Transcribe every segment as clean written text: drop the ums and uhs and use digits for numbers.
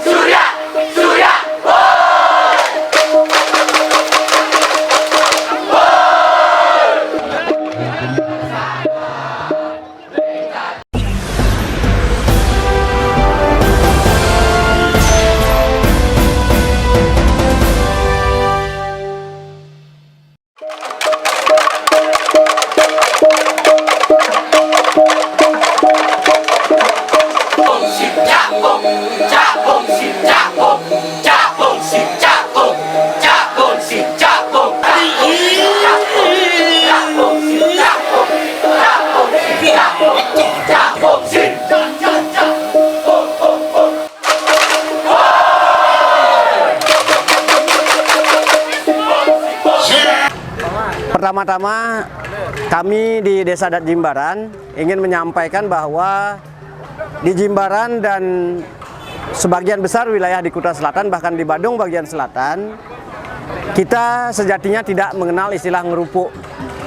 Surya, Surya, bông xịt cha bông, cha bông xịt cha bông, cha bông xịt cha bông, cha bông xịt cha bông, cha bông xịt cha bông, cha bông xịt cha bông, cha bông xịt Pertama-tama kami di Desa Adat Jimbaran ingin menyampaikan bahwa di Jimbaran dan sebagian besar wilayah di Kuta Selatan, bahkan di Badung bagian selatan, kita sejatinya tidak mengenal istilah ngerupuk.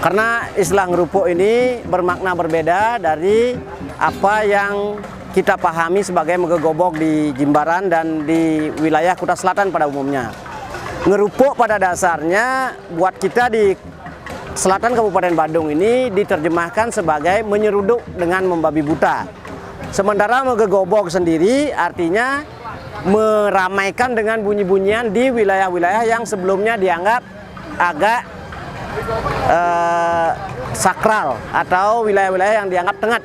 Karena istilah ngerupuk ini bermakna berbeda dari apa yang kita pahami sebagai megegobok di Jimbaran dan di wilayah Kuta Selatan pada umumnya. Ngerupuk pada dasarnya buat kita di Selatan Kabupaten Badung ini diterjemahkan sebagai menyeruduk dengan membabi buta. Sementara megegobok sendiri artinya meramaikan dengan bunyi-bunyian di wilayah-wilayah yang sebelumnya dianggap agak sakral atau wilayah-wilayah yang dianggap tengat.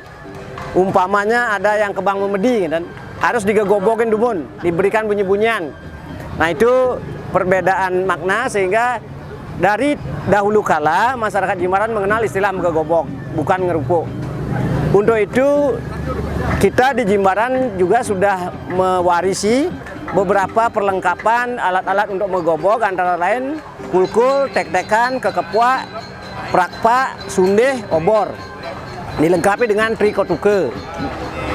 Umpamanya ada yang kebang memedi dan harus digegobokin dumun, diberikan bunyi-bunyian. Nah, itu perbedaan makna sehingga dari dahulu kala masyarakat Jimbaran mengenal istilah megegobok, bukan ngerupuk. Untuk itu kita di Jimbaran juga sudah mewarisi beberapa perlengkapan alat-alat untuk megegobok, antara lain kulkul, tek-tekan, kekepuak, prakpa, sundeh, obor. Dilengkapi dengan trikotuke,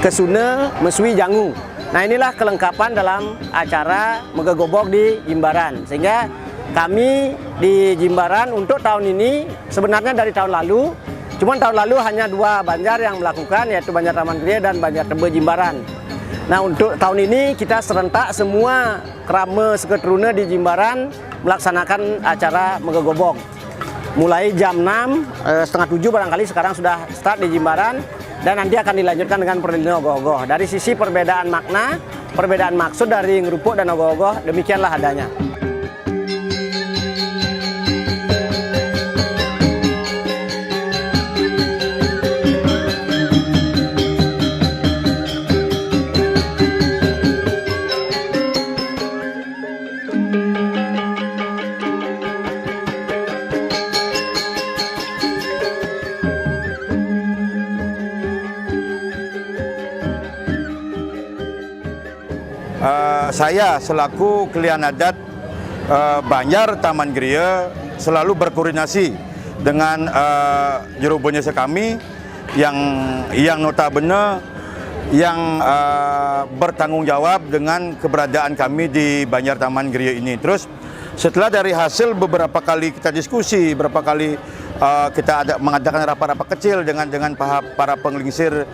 kesune, mesui, jangu. Nah, inilah kelengkapan dalam acara megegobok di Jimbaran. Sehingga kami di Jimbaran untuk tahun ini sebenarnya dari tahun lalu, cuman tahun lalu hanya 2 banjar yang melakukan, yaitu Banjar Taman Gria dan Banjar Tebe Jimbaran. Nah, untuk tahun ini kita serentak semua krama seketruna di Jimbaran melaksanakan acara megegobok. Mulai jam 6, setengah 7 barangkali sekarang sudah start di Jimbaran dan nanti akan dilanjutkan dengan perlindungan ogoh-ogoh. Dari sisi perbedaan makna, perbedaan maksud dari ngerupuk dan ogoh-ogoh, demikianlah adanya. Saya selaku klien adat Banjar Taman Gria selalu berkoordinasi dengan juru biasa kami yang notabene yang bertanggung jawab dengan keberadaan kami di Banjar Taman Gria ini. Terus setelah dari hasil beberapa kali kita diskusi, beberapa kali kita ada mengadakan rapat-rapat kecil dengan para penglingsir,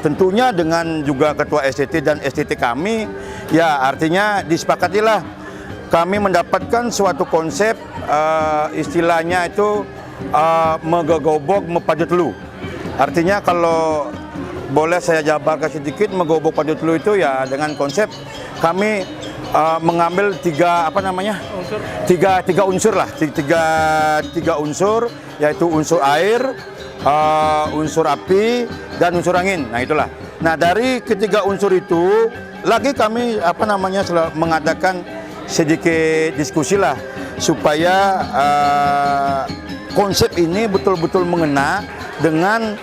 tentunya dengan juga ketua STT dan STT kami, ya artinya disepakatilah kami mendapatkan suatu konsep, istilahnya itu megegobok mepajutlu. Artinya kalau boleh saya jabarkan sedikit, megegobok pajutlu itu ya dengan konsep kami mengambil tiga unsur lah, tiga unsur, yaitu unsur air, unsur api, dan unsur angin. Nah, itulah. Nah, dari ketiga unsur itu lagi kami mengadakan sedikit diskusi lah supaya konsep ini betul-betul mengena dengan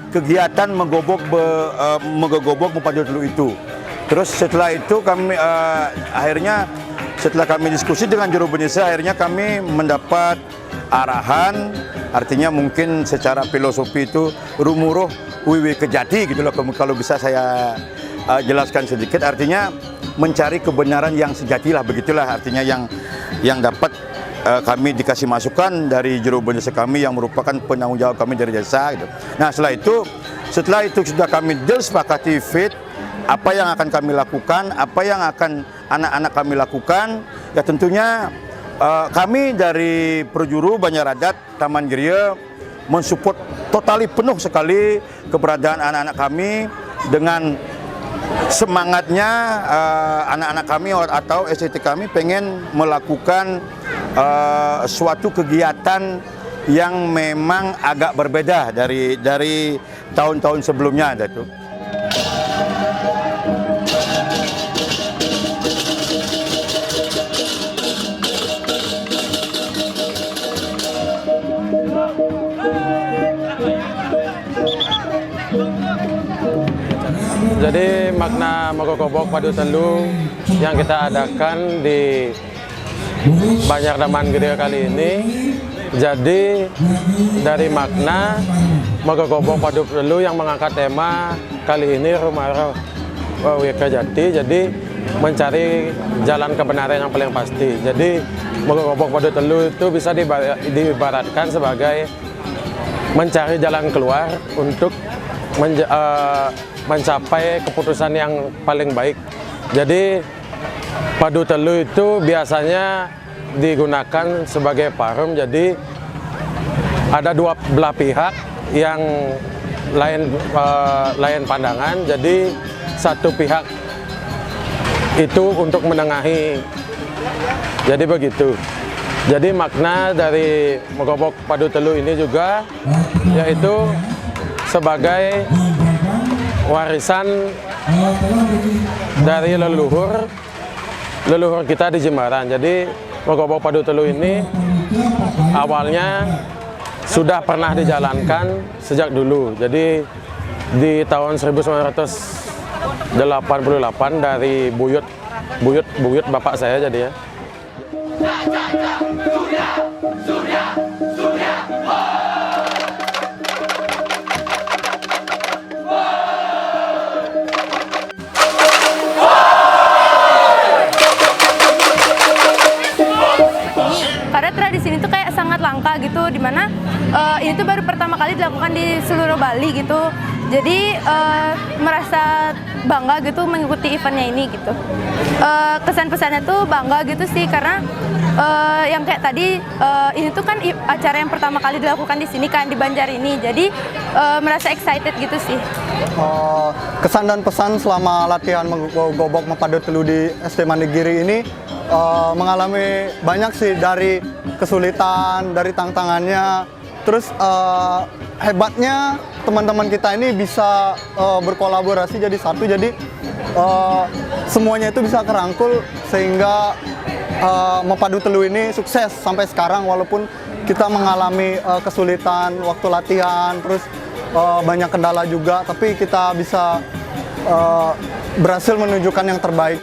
kegiatan megegobok mepajutlu itu. Terus setelah itu kami akhirnya setelah kami diskusi dengan juru biasa, akhirnya kami mendapat arahan, artinya mungkin secara filosofi itu rumuruh wiwi kejati gitu loh, kalau bisa saya jelaskan sedikit, artinya mencari kebenaran yang sejati lah, begitulah artinya yang dapat kami dikasih masukan dari juru biasa kami yang merupakan penanggung jawab kami dari desa gitu. Nah, setelah itu sudah kami disepakati fit apa yang akan kami lakukan, apa yang akan anak-anak kami lakukan, ya tentunya kami dari Perjuru Banjar Adat Taman Griya mensupport totali penuh sekali keberadaan anak-anak kami dengan semangatnya anak-anak kami atau SCT kami pengen melakukan suatu kegiatan yang memang agak berbeda dari tahun-tahun sebelumnya, Datuk. Jadi makna Mogokobok Padu Telu yang kita adakan di Banjar Taman Griya kali ini, jadi dari makna Mogokobok Padu Telu yang mengangkat tema kali ini Rumah Wika Jati, jadi mencari jalan kebenaran yang paling pasti. Jadi Mogokobok Padu Telu itu bisa diibaratkan sebagai mencari jalan keluar untuk mencapai keputusan yang paling baik. Jadi padu telu itu biasanya digunakan sebagai parum, jadi ada dua belah pihak yang lain pandangan, jadi satu pihak itu untuk menengahi, jadi begitu. Jadi makna dari Mogokobok Padu Telu ini juga yaitu sebagai warisan dari leluhur kita di Jimbaran. Jadi Mogokobok Padu Telu ini awalnya sudah pernah dijalankan sejak dulu. Jadi di tahun 1988 dari buyut bapak saya jadi ya. Karena tradisi ini tuh kayak sangat langka gitu, dimana ini tuh baru pertama kali dilakukan di seluruh Bali gitu. Jadi merasa bangga gitu mengikuti eventnya ini gitu. Kesan-pesannya tuh bangga gitu sih, karena yang kayak tadi ini tuh kan acara yang pertama kali dilakukan di sini kan, di Banjar ini. Jadi merasa excited gitu sih. Kesan dan pesan selama latihan Mogokobok Padu Telu di SD Mandegiri ini mengalami banyak sih, dari kesulitan, dari tantangannya. Terus hebatnya teman-teman kita ini bisa berkolaborasi jadi satu, jadi semuanya itu bisa kerangkul sehingga Padu Telu ini sukses sampai sekarang, walaupun kita mengalami kesulitan waktu latihan, terus banyak kendala juga, tapi kita bisa berhasil menunjukkan yang terbaik.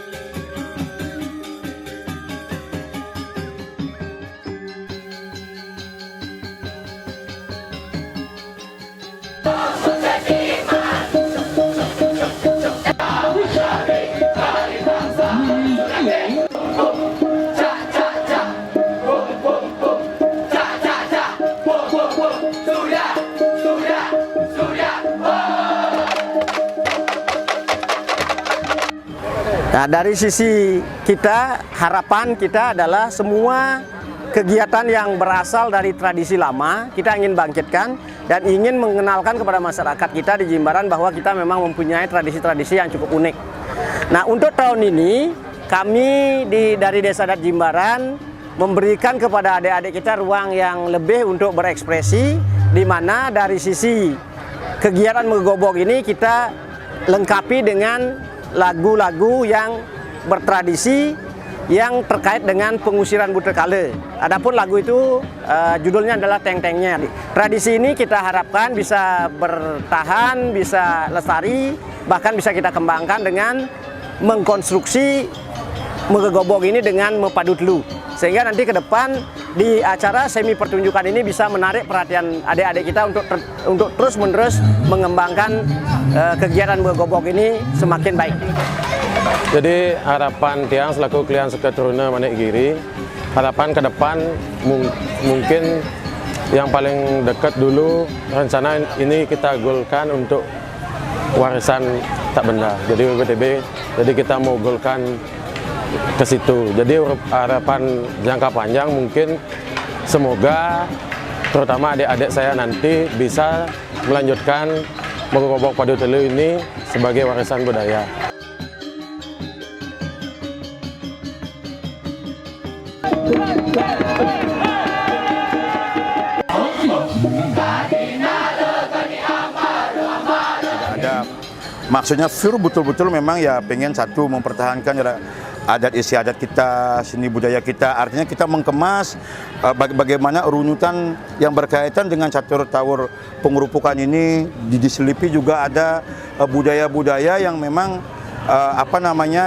Nah, dari sisi kita, harapan kita adalah semua kegiatan yang berasal dari tradisi lama kita ingin bangkitkan dan ingin mengenalkan kepada masyarakat kita di Jimbaran bahwa kita memang mempunyai tradisi-tradisi yang cukup unik. Nah, untuk tahun ini kami dari Desa Adat Jimbaran memberikan kepada adik-adik kita ruang yang lebih untuk berekspresi, di mana dari sisi kegiatan Mogokobok ini kita lengkapi dengan lagu-lagu yang bertradisi yang terkait dengan pengusiran buta kala. Adapun lagu itu judulnya adalah Teng-Tengnya. Tradisi ini kita harapkan bisa bertahan, bisa lestari, bahkan bisa kita kembangkan dengan mengkonstruksi Mogokobok ini dengan Padu Telu. Sehingga nanti ke depan di acara semi pertunjukan ini bisa menarik perhatian adik-adik kita untuk terus-menerus mengembangkan kegiatan Mogokobok ini semakin baik. Jadi harapan Tiang selaku klien Seketuruna Mandegiri, harapan ke depan mungkin yang paling dekat dulu rencana ini kita goalkan untuk warisan tak benda. Jadi BPTB, jadi kita mau golkan ke situ. Jadi harapan jangka panjang mungkin semoga terutama adik-adik saya nanti bisa melanjutkan Mogokobok Padu Telu ini sebagai warisan budaya. Ada maksudnya Sur betul-betul memang ya pengen satu mempertahankan adat istiadat kita, seni budaya kita. Artinya kita mengemas bagaimana runutan yang berkaitan dengan catur tawur pengerupukan ini diselipi juga ada budaya-budaya yang memang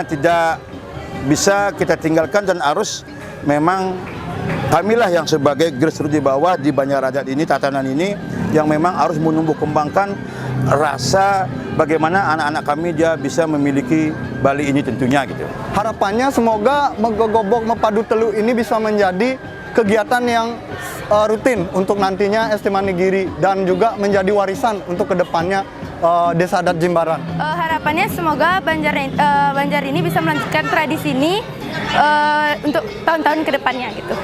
tidak bisa kita tinggalkan dan harus memang kamilah yang sebagai grassroots di bawah di Banjar Adat ini, tatanan ini yang memang harus menumbuh kembangkan rasa bagaimana anak-anak kami dia bisa memiliki Bali ini tentunya gitu. Harapannya semoga Mogokobok Mapadu Telu ini bisa menjadi kegiatan yang rutin untuk nantinya ST Manigiri dan juga menjadi warisan untuk kedepannya Desa Adat Jimbaran. Harapannya semoga Banjar ini bisa melanjutkan tradisi ini untuk tahun-tahun kedepannya gitu.